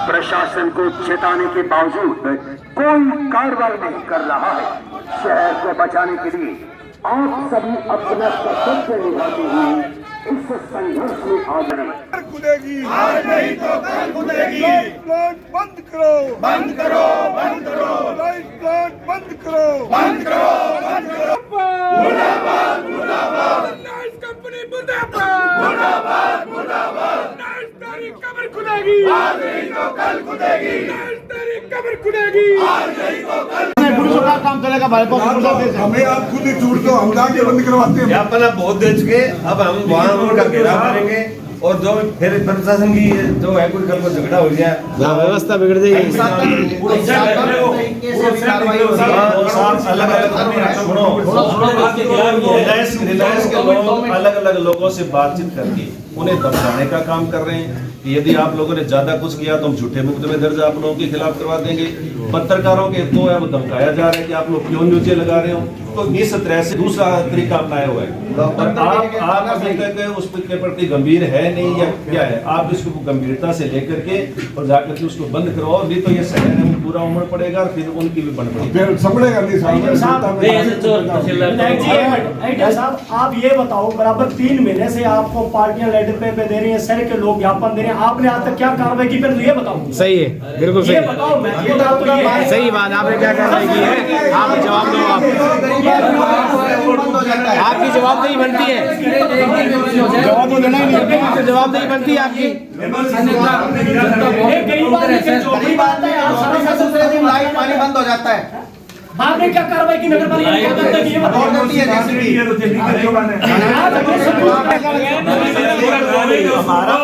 प्रशासन को चेताने के बावजूद कोई कार्रवाई नहीं कर रहा है। शहर को बचाने के लिए आप सभी अपना कर्तव्य निभाते हुए इस संघर्ष में आ गए। खुदेगी हार नहीं तो कल खुदेगी। प्लांट बंद करो बंद करो बंद करो। लाइट प्लांट बंद करो बंद करो बंद करो। मुर्दाबाद मुर्दाबाद। नाइस कंपनी मुर्दाबाद मुर्दाबाद मुर्दाबाद। नाइस तेरी कब्र खुदेगी हार नहीं तो कल खुदेगी। नाइस तेरी कब्र खुदेगी हार नहीं तो कल। काम चलेगा भाई को हमें आप खुद ही छूट दो, हम जाके बंद करवाते हैं। अपना बहुत दे चुके, अब हम वहाँ उनका घेराव करेंगे और जो फिर प्रशासन की जो है कोई कल को झगड़ा हो जाए, व्यवस्था बिगड़ जाएगी। रिलायंस के लोग अलग अलग लोगों से बातचीत करके उन्हें धमकाने का काम कर रहे हैं कि यदि आप लोगों ने ज्यादा कुछ किया तो हम झूठे मुकदमे दर्ज आप लोगों के खिलाफ करवा देंगे। पत्रकारों के तो है वो धमकाया जा रहा है कि आप लोग क्यों न्यूज़ें लगा रहे हो, तो इस तरह से दूसरा तरीका अपनाया हुआ है। आप अभी तक उस के प्रति गंभीर है नहीं या क्या है, आप इसको गंभीरता से लेकर के और जाकर के उसको बंद करवाओ, नहीं तो ये शहर है वो पूरा उमड़ पड़ेगा और फिर उनकी भी बन पड़ेगी। साहब आप ये बताओ, बराबर 3 महीने से आपको पार्टियां लेटर पे दे रही हैं, शहर के लोग ज्ञापन दे रहे हैं, आपने आज तक क्या कार्रवाई की? पहले ये बताओ। सही है, बिल्कुल सही है। बताओ, मैं सही बात, आपने क्या कार्रवाई की है? आप जवाब दो। आपकी जवाबदेही बनती है, जवाब तो देना ही नहीं, जवाबदेही बनती है आपकी। लाइट पानी बंद हो जाता है, आपने क्या कार्रवाई की? नगर पालिका ये बताओ।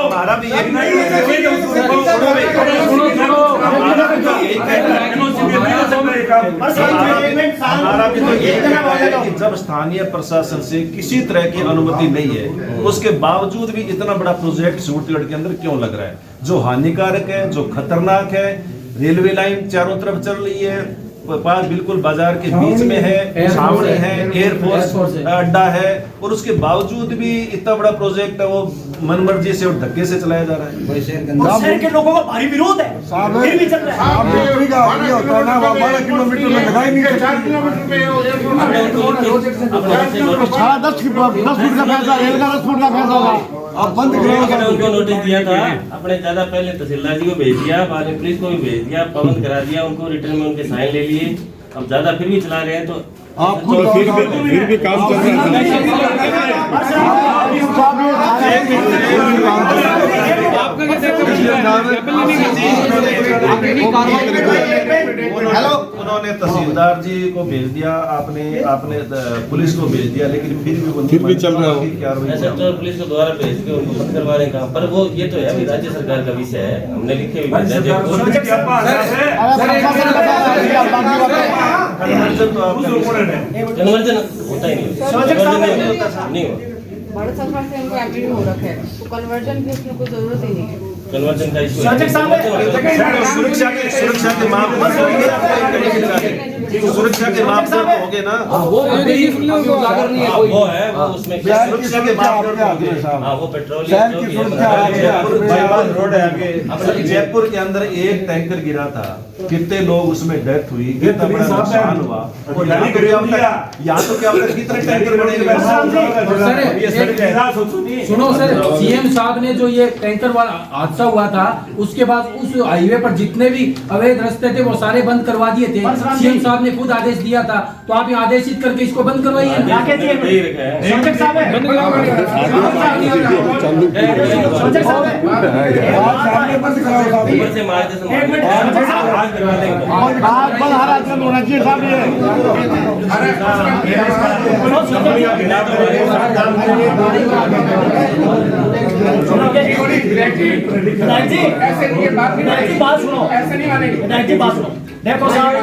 हमारा भी जब स्थानीय प्रशासन से किसी तरह की अनुमति नहीं है, उसके बावजूद भी इतना बड़ा प्रोजेक्ट सूरतगढ़ के अंदर क्यों लग रहा है, जो हानिकारक है, जो खतरनाक है। रेलवे लाइन चारों तरफ चल रही है, पास बिल्कुल बाजार के बीच में है, सामने है एयरफोर्स अड्डा है, और उसके बावजूद भी इतना बड़ा प्रोजेक्ट है वो मनमर्जी से और धक्के से चलाया जा रहा है। शहर के लोगों का भारी विरोध है, फिर भी चल रहा है। 12 किलोमीटर में लगाई नहीं, 4 किलोमीटर पे 10 फुट का फैसला, रेल का 10 फुट का फैसला अब बंद करो। उनको नोटिस दिया था, अपने ज्यादा पहले तहसीलदार जी को भेज दिया, बाद में पुलिस को भी भेज दिया, पाबंद करा दिया उनको, रिटर्न में उनके साइन ले लिए। अब ज्यादा फिर भी चला रहे हैं तो आप खुद फिर भी काम चल रहा हेलो, उन्होंने तहसीलदार जी को भेज दिया, आपने पुलिस को भेज दिया, लेकिन फिर भी चल रहा है। तो पुलिस को दोबारा भेज के उनको बंद करवाने का, पर वो ये तो है अभी राज्य सरकार का विषय है, हमने लिखे भी कन्वर्जन होता ही नहीं हो। भारत सरकार से उनको एग्रीमेंट हो रखा है, तो कन्वर्जन की उसमें कोई जरूरत ही नहीं है। कन्वर्जन का इशू सुरक्षा के मापदंड हो गए ना, वो है वो उसमें सुरक्षा के मापदंड हो गए। वो पेट्रोलियम रोड है आगे। अब जयपुर के अंदर एक टैंकर गिरा था, कितने लोग उसमें डेथ हुई, कितना बड़ा नुकसान हुआ, और यहाँ तो क्या कितने टैंकर बनेंगे। सुनो सर, सीएम साहब ने जो ये टैंकर वाला हादसा हुआ था, उसके बाद उस हाईवे पर जितने भी अवैध रास्ते थे वो सारे बंद करवा दिए थे। सीएम साहब ने खुद आदेश दिया था, तो आप यहाँ आदेशित करके इसको बंद करवाइए। बात सुनो, ऐसे नहीं मानेंगे। बात सुनो, देखो साहब,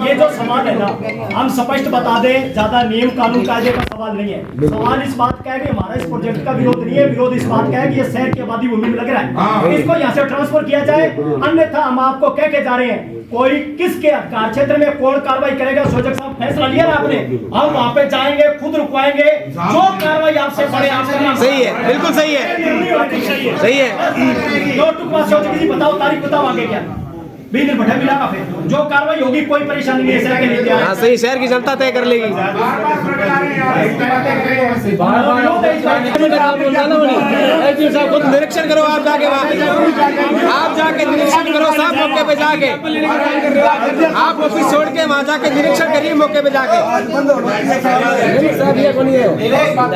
ये जो सवाल है ना, हम स्पष्ट बता दें, ज्यादा नियम कानून कायदे का सवाल नहीं है। सवाल इस बात का है कि हमारा इस प्रोजेक्ट का विरोध नहीं है, विरोध इस बात का है कि ये शहर की आबादी भूमि में लग रहा है, इसको यहाँ से ट्रांसफर किया जाए, अन्यथा हम आपको कह के जा रहे हैं कोई किसके कार्य क्षेत्र में कौन कार्रवाई करेगा, सोचक साहब फैसला लिया ना आपने, हम वहाँ पे जाएंगे, खुद रुकवाएंगे, जो कार्रवाई आपसे पड़े आप करना। सही है, बिल्कुल सही है, सही है। दो टुकड़ा सोच की बताओ, तारीख बताओ आगे क्या बीदर भट्टा मिला का, फिर जो कार्रवाई होगी कोई परेशानी नहीं है शहर के लिए। हाँ सही, शहर की जनता तय कर लेगी। साहब खुद निरीक्षण करो, आप जाके वहाँ आप जाके निरीक्षण करो साहब, मौके पे जाके आप ऑफिस छोड़ के वहाँ जाके निरीक्षण करिए मौके पे जाके। साहब ये कौन है, बात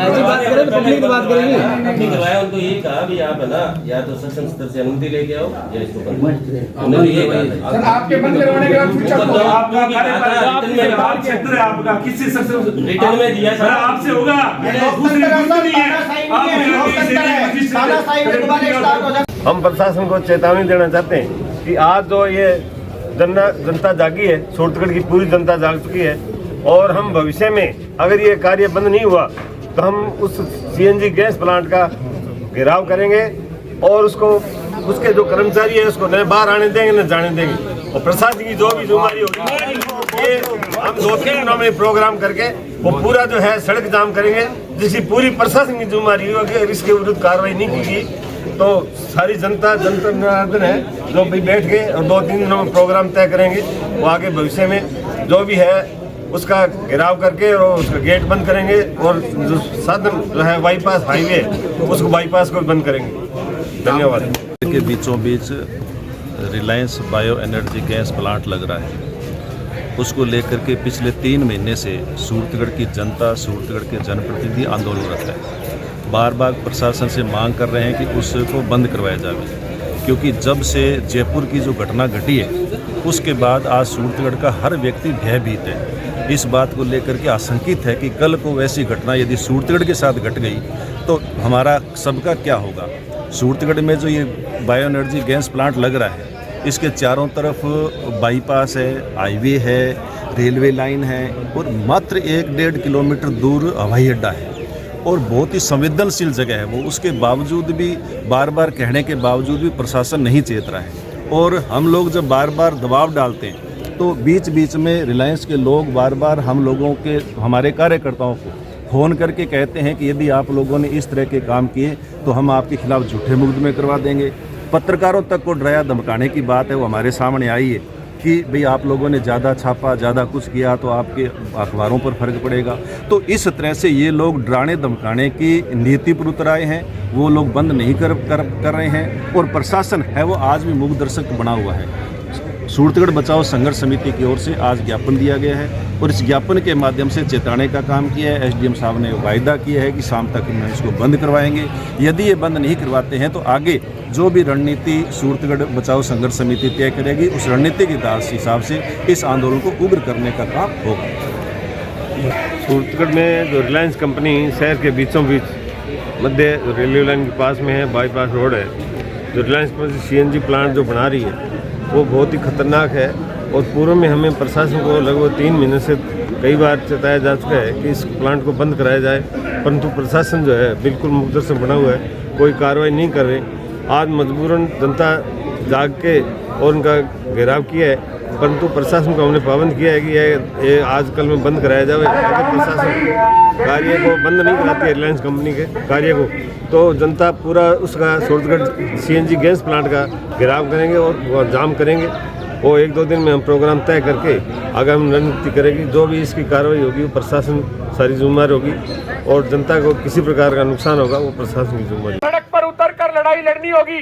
करें तो पब्लिक की बात करेंगे। नहीं करवाया, उनको यही कहा भी आप है ना, या तो सक्षम स्तर से अनुमति लेके आओ या इसको उन्होंने ये कहा सर आपके बंद करवाने के बाद पूछा तो आपका कार्यपालक क्षेत्र है, आपका किसी सक्षम रिटर्न में दिया सर आपसे होगा, दूसरी नहीं है। हम प्रशासन को चेतावनी देना चाहते हैं कि आज जो ये जनता जागी है, सूरतगढ़ की पूरी जनता जाग चुकी है, और हम भविष्य में अगर ये कार्य बंद नहीं हुआ तो हम उस सीएनजी गैस प्लांट का घेराव करेंगे और उसके जो कर्मचारी है उसको न बाहर आने देंगे न जाने देंगे। और प्रशासन की जो भी जिम्मेदारी होगी ये हम 2-3 दिनों में प्रोग्राम करके वो पूरा जो है सड़क जाम करेंगे, जिसकी पूरी प्रशासन की जिम्मेदारी होगी। अगर इसके विरुद्ध कार्रवाई नहीं की गई तो सारी जनता जनार्दन है जो भी बैठ के और 2-3 दिनों में प्रोग्राम तय करेंगे, वो आगे भविष्य में जो भी है उसका घेराव करके और उसका गेट बंद करेंगे, और जो साधन जो है बाईपास हाईवे उसको बाईपास को बंद करेंगे। धन्यवाद। के बीचों बीच Reliance bio energy gas plant लग रहा है, उसको लेकर के पिछले 3 महीने से सूरतगढ़ की जनता, सूरतगढ़ के जनप्रतिनिधि आंदोलनरत है। बार बार प्रशासन से मांग कर रहे हैं कि उसको बंद करवाया जाए, क्योंकि जब से जयपुर की जो घटना घटी है उसके बाद आज सूरतगढ़ का हर व्यक्ति भयभीत है। इस बात को लेकर के आशंकित है कि कल को वैसी घटना यदि सूरतगढ़ के साथ घट गई तो हमारा सबका क्या होगा। सूरतगढ़ में जो ये बायो एनर्जी गैस प्लांट लग रहा है, इसके चारों तरफ बाईपास है, हाईवे है, रेलवे लाइन है, और मात्र 1-1.5 किलोमीटर दूर हवाई अड्डा है, और बहुत ही संवेदनशील जगह है वो। उसके बावजूद भी, बार बार कहने के बावजूद भी प्रशासन नहीं चेत रहा है। और हम लोग जब बार बार दबाव डालते हैं तो बीच बीच में रिलायंस के लोग बार बार हम लोगों के, हमारे कार्यकर्ताओं को फ़ोन करके कहते हैं कि यदि आप लोगों ने इस तरह के काम किए तो हम आपके खिलाफ झूठे मुकदमे करवा देंगे। पत्रकारों तक को डराया धमकाने की बात है वो हमारे सामने आई है कि भाई आप लोगों ने ज़्यादा छापा, ज़्यादा कुछ किया तो आपके अखबारों पर फर्क पड़ेगा। तो इस तरह से ये लोग डराने धमकाने की नीति पर उतर आए हैं, वो लोग बंद नहीं कर रहे हैं, और प्रशासन है वो आज भी मूक दर्शक बना हुआ है। सूरतगढ़ बचाओ संघर्ष समिति की ओर से आज ज्ञापन दिया गया है, और इस ज्ञापन के माध्यम से चेताने का काम किया है। एसडीएम साहब ने वायदा किया है कि शाम तक में इसको बंद करवाएंगे। यदि ये बंद नहीं करवाते हैं तो आगे जो भी रणनीति सूरतगढ़ बचाओ संघर्ष समिति तय करेगी, उस रणनीति के हिसाब से इस आंदोलन को उग्र करने का काम होगा। सूरतगढ़ में जो रिलायंस कंपनी शहर के बीचों बीच मध्य रेलवे लाइन के पास में है, बाईपास रोड है, जो रिलायंस कंपनी सीएनजी प्लांट जो बना रही है वो बहुत ही खतरनाक है। और पूर्व में हमें प्रशासन को लगभग 3 महीने से कई बार चेताया जा चुका है कि इस प्लांट को बंद कराया जाए, परंतु प्रशासन जो है बिल्कुल मुकदर्शन बना हुआ है, कोई कार्रवाई नहीं कर रहे। आज मजबूरन जनता जाग के और उनका घेराव किया है, परंतु प्रशासन को हमने पाबंद किया है कि ये आज कल में बंद कराया जाए। अगर प्रशासन कार्य को बंद नहीं कराती है रिलायंस कंपनी के कार्य को, तो जनता पूरा उसका सूरतगढ़ सीएनजी गैस प्लांट का घेराव करेंगे और जाम करेंगे। वो 1-2 दिन में हम प्रोग्राम तय करके आगामी रणनीति करेगी। जो भी इसकी कार्रवाई होगी वो प्रशासन सारी जिम्मेदार होगी, और जनता को किसी प्रकार का नुकसान होगा वो प्रशासन की जिम्मेदारी। सड़क पर उतर कर लड़ाई लड़नी होगी,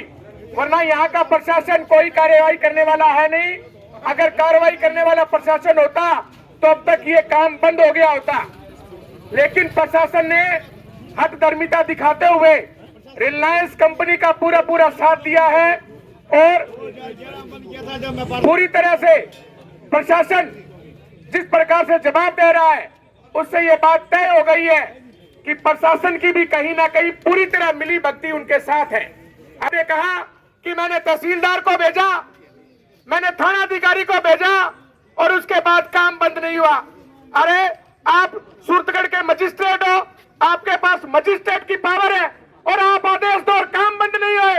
वरना यहाँ का प्रशासन कोई कार्रवाई करने वाला है नहीं। अगर कार्रवाई करने वाला प्रशासन होता तो अब तक ये काम बंद हो गया होता, लेकिन प्रशासन ने हठधर्मिता दिखाते हुए रिलायंस कंपनी का पूरा साथ दिया है, और पूरी तरह से प्रशासन जिस प्रकार से जवाब दे रहा है उससे ये बात तय हो गई है कि प्रशासन की भी कहीं ना कहीं पूरी तरह मिली भगती उनके साथ है। हमने कहा कि मैंने तहसीलदार को भेजा, मैंने थाना अधिकारी को भेजा, और उसके बाद काम बंद नहीं हुआ। अरे आप सूरतगढ़ के मजिस्ट्रेट हो, आपके पास मजिस्ट्रेट की पावर है, और आप आदेश दो और काम बंद नहीं हुए,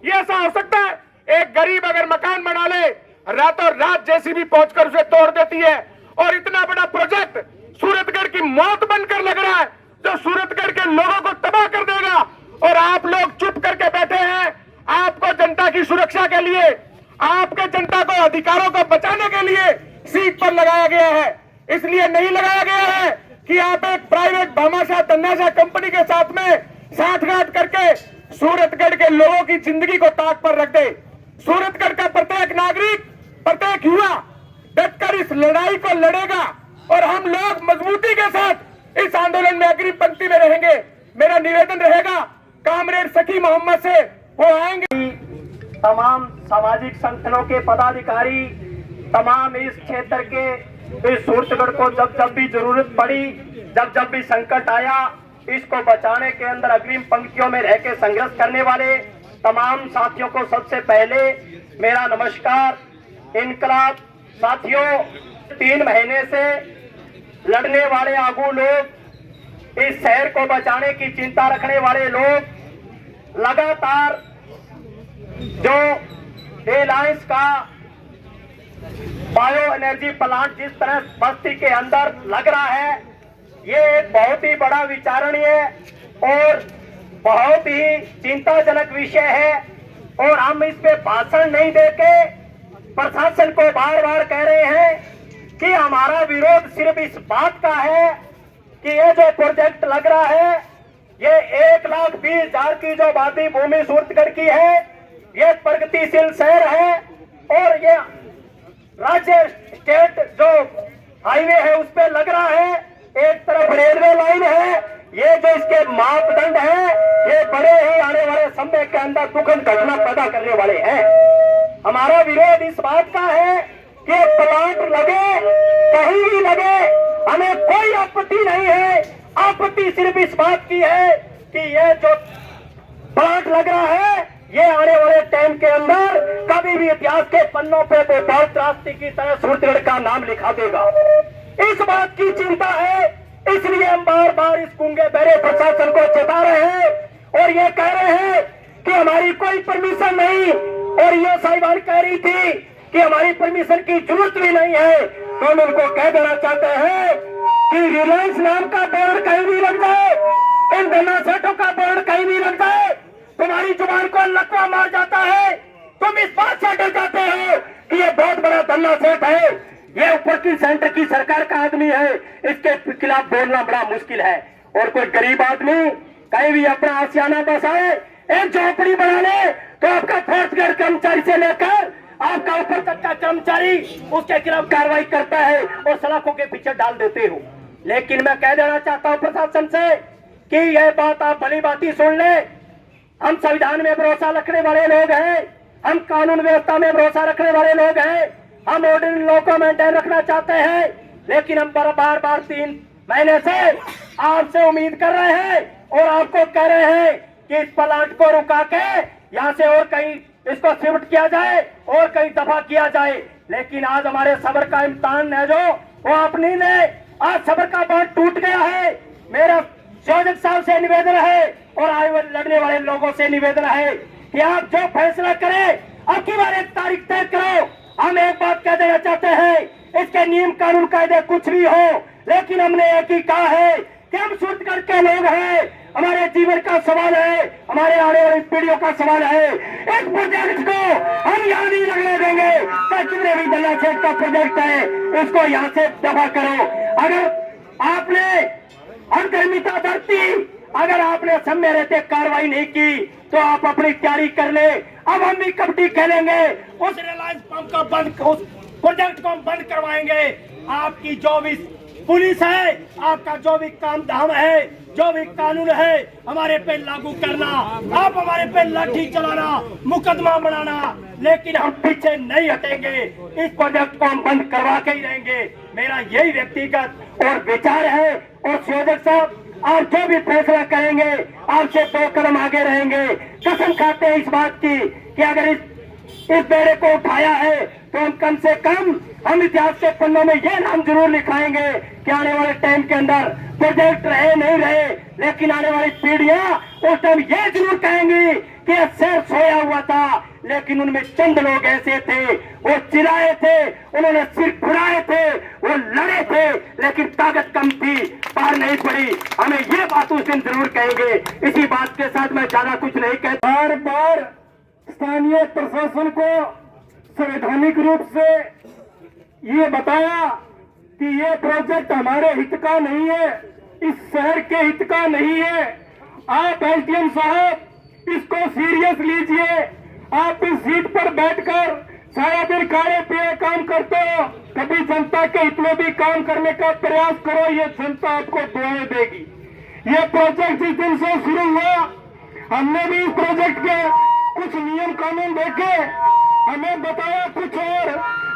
ये ऐसा हो सकता है? एक गरीब अगर मकान बना ले, रातों रात जेसीबी पहुंचकर उसे तोड़ देती है। और इतना बड़ा प्रोजेक्ट सूरतगढ़ की मौत बनकर लग रहा है, जो सूरतगढ़ के लोगों को तबाह कर देगा। और आप लोग चुप करके बैठे हैं। आपको जनता की सुरक्षा के लिए, आपके जनता को अधिकारों को बचाने के लिए सीट पर लगाया गया है। इसलिए नहीं लगाया गया है कि आप एक प्राइवेट भामाशाह तन्नाशाह कंपनी के साथ में साठगांठ करके सूरतगढ़ के लोगों की जिंदगी को ताक पर रख दे। सूरतगढ़ का प्रत्येक नागरिक, प्रत्येक युवा डटकर इस लड़ाई को लड़ेगा और हम लोग मजबूती के साथ इस आंदोलन में अग्रिम पंक्ति में रहेंगे। मेरा निवेदन रहेगा कामरेड सखी मोहम्मद से, वो आएंगे। तमाम सामाजिक संगठनों के पदाधिकारी, तमाम इस क्षेत्र के, इस सूरतगढ़ को जब भी जरूरत पड़ी, जब भी संकट आया, इसको बचाने के अंदर अग्रिम पंक्तियों में रह के संघर्ष करने वाले तमाम साथियों को सबसे पहले मेरा नमस्कार। इनकलाब साथियों, 3 महीने से लड़ने वाले आगू लोग, इस शहर को बचाने की चिंता रखने वाले लोग लगातार जो रिलायंस का बायो एनर्जी प्लांट जिस तरह बस्ती के अंदर लग रहा है, ये एक बहुत ही बड़ा विचारणीय और बहुत ही चिंताजनक विषय है। और हम इस पे भाषण नहीं देके प्रशासन को बार बार कह रहे हैं कि हमारा विरोध सिर्फ इस बात का है कि ये जो प्रोजेक्ट लग रहा है, ये 1,20,000 की जो आबादी भूमि सूरतगढ़ की है, ये प्रगतिशील शहर है और ये राज्य स्टेट जो हाईवे है उस पे लग रहा है। एक तरफ रेलवे लाइन है, ये जो इसके मापदंड है, ये बड़े ही आने वाले समय के अंदर दुखद घटना पैदा करने वाले हैं। हमारा विरोध इस बात का है कि प्लांट लगे, कहीं भी लगे, हमें कोई आपत्ति नहीं है। आपत्ति सिर्फ इस बात की है कि ये जो प्लांट लग रहा है, ये आने वाले टाइम के अंदर कभी भी इतिहास के पन्नों पे बेताल त्रासदी की तरह सूरतगढ़ का नाम लिखा देगा। इस बात की चिंता है, इसलिए हम बार बार इस गूंगे बहरे प्रशासन को चेता रहे हैं और ये कह रहे हैं कि हमारी कोई परमिशन नहीं। और ये साहिबान कह रही थी कि हमारी परमिशन की जरूरत भी नहीं है। तो हम उनको कह देना चाहते हैं कि रिलायंस नाम का बोर्ड कहीं भी लग जाए, इन धन्ना सेठों का बोर्ड कहीं भी लग जाए, तुम्हारी जुबान को लकवा मार जाता है। तुम इस बात से डर जाते हो कि ये बहुत बड़ा धन्ना सेठ है, ये ऊपर की सेंटर की सरकार का आदमी है, इसके खिलाफ बोलना बड़ा मुश्किल है। और कोई गरीब आदमी कहीं भी अपना आशियाना बसाए, एक झोपड़ी बना ले, तो आपका फोर्सगढ़ कर्मचारी से लेकर आपका ऊपर तक का कर्मचारी उसके खिलाफ कार्रवाई करता है और सलाखों के पीछे डाल देते हो। लेकिन मैं कह देना चाहता हूं प्रशासन से कि यह बात आप भली बाती सुन ले। हम संविधान में भरोसा रखने वाले लोग हैं, हम कानून व्यवस्था में भरोसा रखने वाले लोग हैं, हम ऑर्डिनरी लॉ को मेंटेन रखना चाहते हैं। लेकिन हम बार बार 3 महीने से आपसे उम्मीद कर रहे हैं और आपको कह रहे हैं कि इस प्लांट को रुका के यहाँ से और कहीं इसको शिफ्ट किया जाए और कहीं दफा किया जाए। लेकिन आज हमारे सब्र का इम्तिहान है जो वो अपनी ने आज सब्र का बांध टूट गया है। मेरा संयोजक साहब से निवेदन है और आए लड़ने वाले लोगों से निवेदन है कि आप जो फैसला करें, अब की बार एक तारीख तय करो। हम एक बात कह देना चाहते हैं, इसके नियम कानून कायदे कुछ भी हो, लेकिन हमने एक ही कहा है कि हम सूरतगढ़ के लोग हैं, हमारे जीवन का सवाल है, हमारे आने वाली पीढ़ियों का सवाल है। एक प्रोजेक्ट को हम यहाँ नहीं लगने देंगे, जितने भी धन्ना सेठ का प्रोजेक्ट है उसको यहाँ से दफा करो। अगर आपने अनगर्मिता धरती, अगर आपने समय रहते कार्रवाई नहीं की तो आप अपनी तैयारी कर ले। अब हम भी कबड्डी खेलेंगे, उस रिलायंस पंप का बंद, उस प्रोजेक्ट को हम बंद करवाएंगे। आपकी जो भी पुलिस है, आपका जो भी काम धाम है, जो भी कानून है, हमारे पे लागू करना, आप हमारे पे लाठी चलाना, मुकदमा बनाना, लेकिन हम पीछे नहीं हटेंगे। इस प्रोजेक्ट को हम बंद करवा के ही रहेंगे। मेरा यही व्यक्तिगत और विचार है। और संयोजक साहब, आप जो भी फैसला करेंगे, आपसे 2 कदम आगे रहेंगे। कसम खाते हैं इस बात की कि अगर इस बेड़े को उठाया है तो हम कम से कम हम इतिहास के पन्नों में ये नाम जरूर लिखाएंगे कि आने वाले टाइम के अंदर प्रोजेक्ट रहे नहीं रहे, लेकिन आने वाली पीढ़ियां उस टाइम ये जरूर कहेंगी कि शहर सोया हुआ था लेकिन उनमें चंद लोग ऐसे थे, वो चिल्लाए थे, उन्होंने सिर फुलाए थे, वो लड़े थे, लेकिन ताकत कम थी, पार नहीं पड़ी। हमें ये बात उस दिन जरूर कहेंगे। इसी बात के साथ मैं ज्यादा कुछ नहीं कहता। बार बार स्थानीय प्रशासन को संवैधानिक रूप से ये बताया कि ये प्रोजेक्ट हमारे हित का नहीं है, इस शहर के हित का नहीं है। आप एसडीएम साहब इसको सीरियस लीजिए। आप इस सीट पर बैठकर सारा दिन काले पे काम करते हो, कभी जनता के हित में भी काम करने का प्रयास करो, ये जनता आपको दुआएं देगी। ये प्रोजेक्ट जिस दिन से शुरू हुआ, हमने भी इस प्रोजेक्ट के कुछ नियम कानून देखे, हमें बताया कुछ और,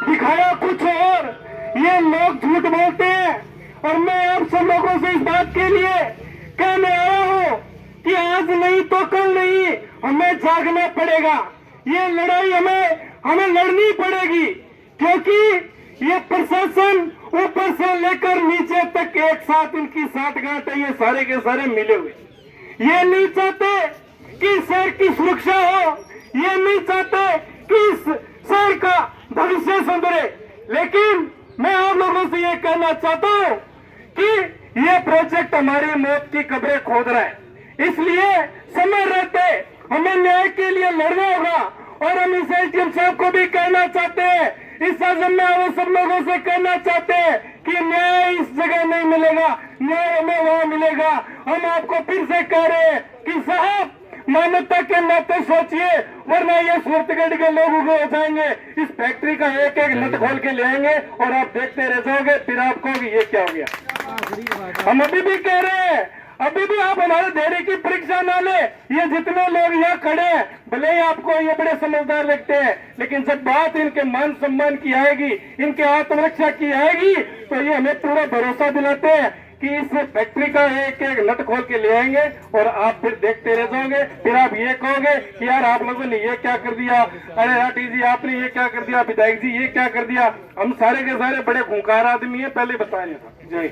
दिखाया कुछ और। ये लोग झूठ बोलते हैं और मैं आप सब लोगों से इस बात के लिए कहने आया हूँ कि आज नहीं तो कल नहीं, हमें जागना पड़ेगा। ये लड़ाई हमें लड़नी पड़ेगी, क्योंकि ये प्रशासन ऊपर से लेकर नीचे तक एक साथ इनकी साठगांठ है, ये सारे के सारे मिले हुए। ये नहीं चाहते कि शहर की सुरक्षा हो, ये नहीं चाहते कि इस शहर का भविष्य सुधरे, लेकिन मैं आप लोगों से ये कहना चाहता हूँ कि ये प्रोजेक्ट हमारी मौत की कब्रें खोद रहा है। इसलिए समय रहते हमें न्याय के लिए लड़ना होगा। और हम इस एसडीएम साहब को भी कहना चाहते हैं, इस सदन में हम सब लोगों से कहना चाहते हैं कि न्याय इस जगह नहीं मिलेगा, न्याय हमें वहां मिलेगा। हम आपको फिर से कह रहे हैं कि साहब मानवता के नाते सोचिए, वरना ये सूरतगढ़ के लोग उगे हो जाएंगे, इस फैक्ट्री का एक एक नट खोल के ले आएंगे और आप देखते रह जाओगे, फिर आप कहोगे ये क्या हो गया। हम अभी भी कह रहे हैं, अभी भी आप हमारे धैर्य की परीक्षा ना ले। ये जितने लोग यहाँ खड़े हैं, भले ही आपको ये बड़े समझदार लगते हैं, लेकिन जब बात इनके मान सम्मान की आएगी, इनके आत्मरक्षा की आएगी, तो ये हमें पूरा भरोसा दिलाते हैं कि इस फैक्ट्री का एक एक नट खोल के ले आएंगे और आप फिर देखते रह जाओगे। फिर आप ये कहोगे कि यार आप लोगों ने ये क्या कर दिया, अरे राठी जी आपने ये क्या कर दिया, विधायक जी ये क्या कर दिया। हम सारे के सारे बड़े खूंखार आदमी है, पहले बताया था। जय